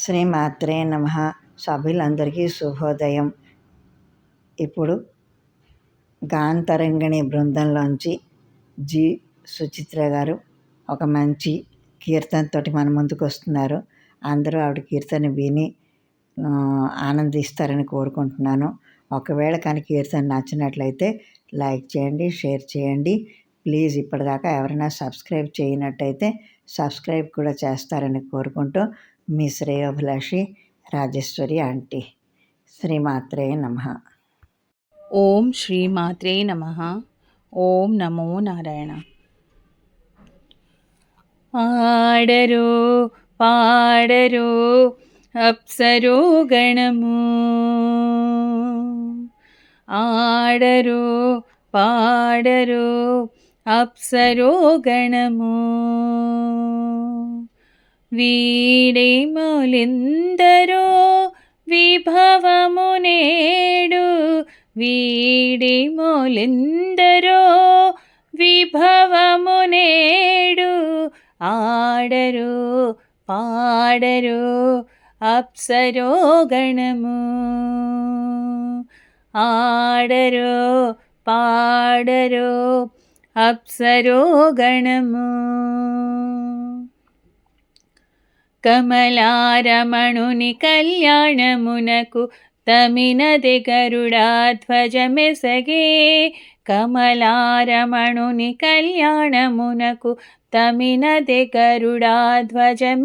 శ్రీమాత్రే నమః. సభ్యులందరికీ శుభోదయం. ఇప్పుడు గాంతరంగిణి బృందంలోంచి జి సుచిత్ర గారు ఒక మంచి కీర్తనతోటి మన ముందుకు వస్తున్నారు. అందరూ ఆవిడ కీర్తన విని ఆనందిస్తారని కోరుకుంటున్నాను. ఒకవేళ కానీ కీర్తన నచ్చినట్లయితే లైక్ చేయండి, షేర్ చేయండి. ప్లీజ్ ఇప్పటిదాకా ఎవరైనా సబ్స్క్రైబ్ చేయనట్టయితే సబ్స్క్రైబ్ కూడా చేస్తారని కోరుకుంటూ మీ శ్రేయోభిలాషి రాజేశ్వరి ఆంటీ. శ్రీమాత్రే నమః. ఓం శ్రీమాత్రే నమః. ఓం నమో నారాయణ. ఆడరు పాడరు అప్సరో గణము, ఆడరు పాడరు అప్సరో గణము, వీడేమోలిందరో విభవము నేడు, వీడేమోలిందరో విభవము నేడు, ఆడరు పాడరు అప్సరో గణము, ఆడరు పాడరు అప్సరో గణము. కమలారమణుని కళ్యాణమునకు తమినది గరుడాధ్వజమెసగే, కమలారమణుని కళ్యాణమునకు తమినది గరుడాధ్వజమెసగే,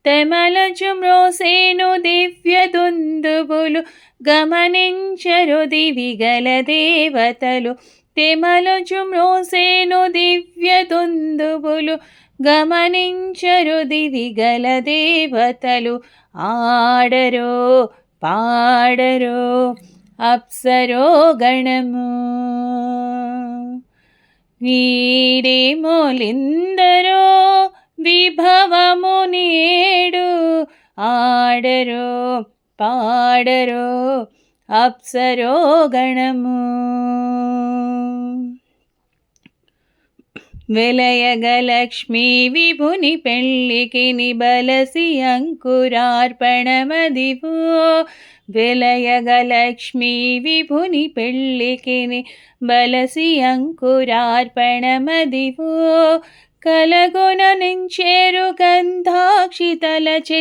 తెమలచు మ్రోసేను దివ్య దుందుబులు గమనించరు దివిగల దేవతలు, తెమలచు మ్రోసేను దివ్య దుందుబులు గమనించరు దివిగల దేవతలు, ఆడరో పాడరో అప్సరో గణము, వీడేమోలిందరో విభవము నేడు, ఆడరో పాడరో అప్సరో గణము. వెలయగలక్ష్మీ విభుని పెళ్ళికి నిబలసి అంకురార్పణమదివో, వెలయగలక్ష్మీ విభుని పెళ్ళికి బలసి అంకురార్పణమదివో, కలగొన నించేరు గంధాక్షి తలచి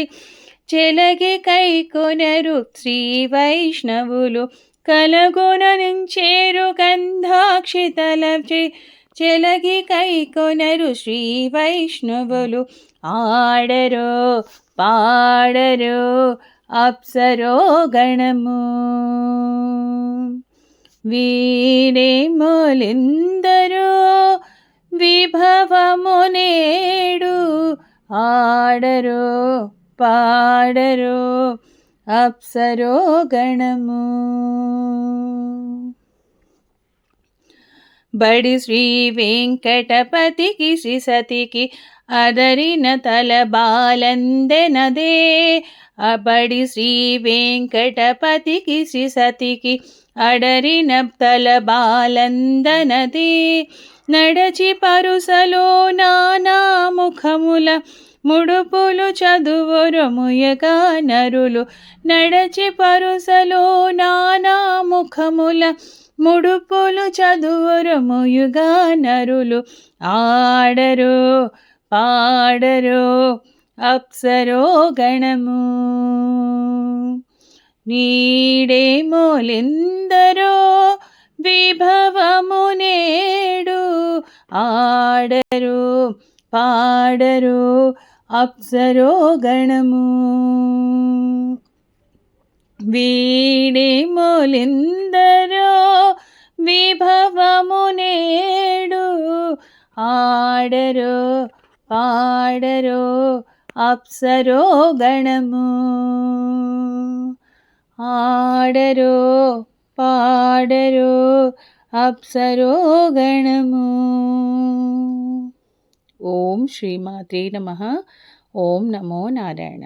చెలగి కైకొనరు శ్రీ వైష్ణవులు, కలగొన నించేరు గంధాక్షి తలచి చెలగి కైకొనరు శ్రీ వైష్ణవులు, ఆడరో పాడరో అప్సరో గణము, వీడేమోలిందరో విభవము నేడు, ఆడరో పాడరో అప్సరో గణము. బడి శ్రీ వెంకటపతికి శ్రీ సతికి అదరిన తల బాలందెనదే, బడి శ్రీ వెంకటపతికి శ్రీ సతికి అడరిన తల బాలందనదే, నడచి పరుసలో నానా ముఖముల ముడుపులు చదువురు ముయగా నరులు, నడచి పరుసలో నానా ముఖముల ముడుపులు చదువురు ముయుగా నరులు, ఆడరు పాడరు అప్సరో గణము, వీడేమోలిందరో విభవము నేడు, ఆడరు పాడరు అప్సరో గణము, వీడేమోలిందరో విభవము నేడు, ఆడరో పాడరో అప్సరో గణము, ఆడరో పాడరో అప్సరో గణము. ఓం శ్రీమాత్రే నమః. ఓం నమో నారాయణ.